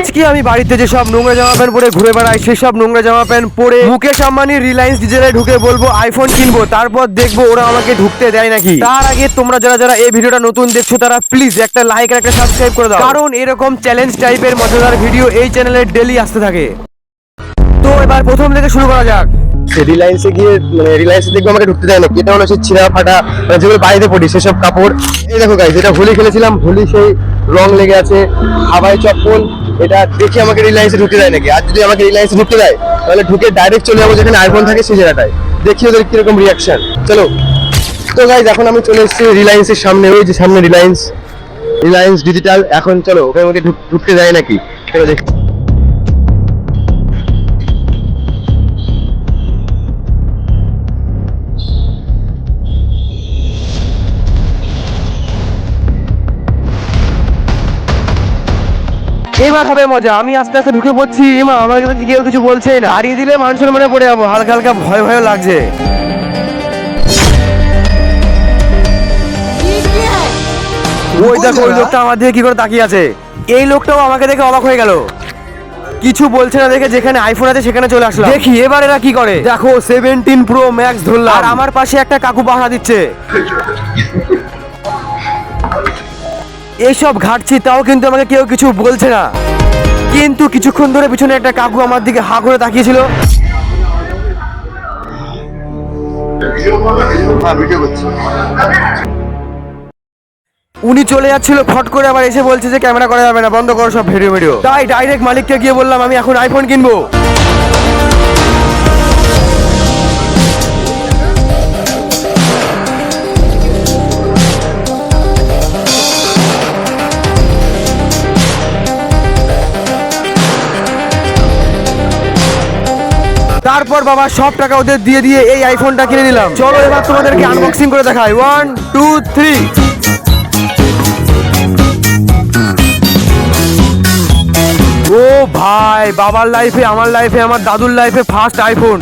আজকে আমি বাড়িতে যে সব নোংরা জামা প্যান্ট পরে ঘুরে বেড়াই সেই সব নোংরা জামা প্যান্ট পরে মুকেশ আম্বানি রিলায়েন্স ডিজেলে ঢুকে বলবো আইফোন কিনবো, তারপর দেখবো ওরা আমাকে ঢুকতে দেয় নাকি। তার আগে তোমরা যারা যারা এই ভিডিওটা নতুন দেখছো তারা প্লিজ একটা লাইক আর একটা সাবস্ক্রাইব করে দাও, কারণ এরকম চ্যালেঞ্জ টাইপের মজাদার ভিডিও এই চ্যানেলে ডেলি আসতে থাকে। তো এবার প্রথম থেকে শুরু করা যাক। রিলায়েন্সে গিয়ে মানে রিলায়েন্সে দেখবো আমাকে ঢুকতে দেয় নাকি। এটা হলো সেই ছিঁড়া ফাটা মানে যেগুলো বাড়িতে পড়ি সেসব কাপড়। এই দেখো গাইস, এটা হোলি খেলেছিলাম, হোলি সেই রং লেগে আছে, হাওয়াই চপ্পল। এটা দেখে আমাকে রিলায়েন্সে ঢুকতে দেয় নাকি? আর যদি আমাকে রিলায়েন্সে ঢুকতে দেয় তাহলে ঢুকে ডাইরেক্ট চলে যাবো যেখানে আইফোন থাকে সেই জায়গাটায়, দেখি ওদের কিরকম রিয়াকশন। চলো। তো গাইস এখন আমি চলে এসেছি রিলায়েন্সের সামনে, ওই যে সামনে রিলায়েন্স ডিজিটাল। এখন চলো ওখানে আমাকে ঢুকতে দেয় নাকি চলো দেখি। এবার হবে মজা। আমি আস্তে আস্তে ঢুকে পড়ছি, এমা আমাকে তো কেউ কিছু বলছেই না। হারিয়ে দিলে মান সম্মানে পড়ে যাবো, হালকা হালকা ভয় ভয় লাগছে। ওই দেখো ওই লোকটা আমার দিকে কি করে তাকিয়ে আছে। এই লোকটাও আমাকে দেখে অবাক হয়ে গেল, কিছু বলছে না দেখে যেখানে আইফোন আছে সেখানে চলে আসলাম। দেখি এবার এরা কি করে। দেখো 17 প্রো ম্যাক্স ধরলাম, আর আমার পাশে একটা কাকু পাহারা দিচ্ছে। এইসব ঘাটছি তাও কিন্তু আমাকে কেউ কিছু বলছে না, কিন্তু কিছুক্ষণ ধরে পিছনে একটা কাকু আমার দিকে হা করে তাকিয়েছিল। উনি চলে যাচ্ছিল, ফট করে আবার এসে বলছে যে ক্যামেরা করা যাবে না, বন্ধ করো সব ভিডিও। তাই ডাইরেক্ট মালিককে গিয়ে বললাম আমি এখন আইফোন কিনবো। তারপর বাবা সব টাকা ওদের দিয়ে দিয়ে এই আইফোনটা কিনে নিলাম। চলো এবার তোমাদেরকে আনবক্সিং করে দেখাই। 1 2 3। ও ভাই, বাবার লাইফে, আমার লাইফে, আমার দাদুর লাইফে ফার্স্ট আইফোন।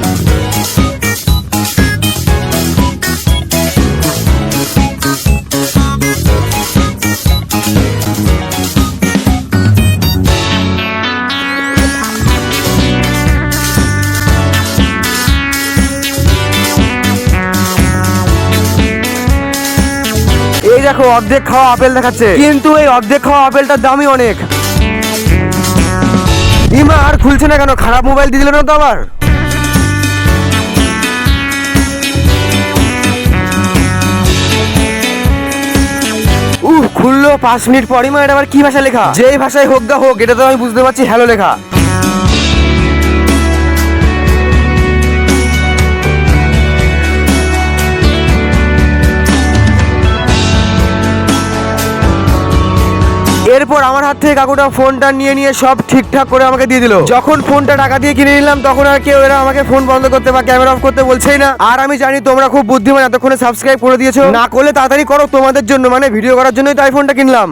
এই দেখো অর্ধেক খাওয়া আপেল দেখাচ্ছে, কিন্তু এই অর্ধেক খাওয়া আপেলটার দামই অনেক। ইমা আর খুলছে না কেন? খারাপ মোবাইল দিয়ে দিল না তো আবার? খুললো 5 মিনিট পর। ইমা এটা আবার কি ভাষা লেখা? যেই ভাষায় হোক গা হোক, এটা তো আমি বুঝতে পারছি হ্যালো লেখা। এরপর আমার হাত থেকে কাকুটা ফোনটা নিয়ে সব ঠিকঠাক করে আমাকে দিয়ে দিল। যখন ফোনটা টাকা দিয়ে কিনে নিলাম তখন আর কেউ এরা আমাকে ফোন বন্ধ করতে বা ক্যামেরা অফ করতে বলছেই না। আর আমি জানি তোমরা খুব বুদ্ধিমান, এতক্ষণে সাবস্ক্রাইব করে দিয়েছো। না করলে তাড়াতাড়ি করো, তোমাদের জন্য, মানে ভিডিও করার জন্যই তো আইফোনটা কিনলাম।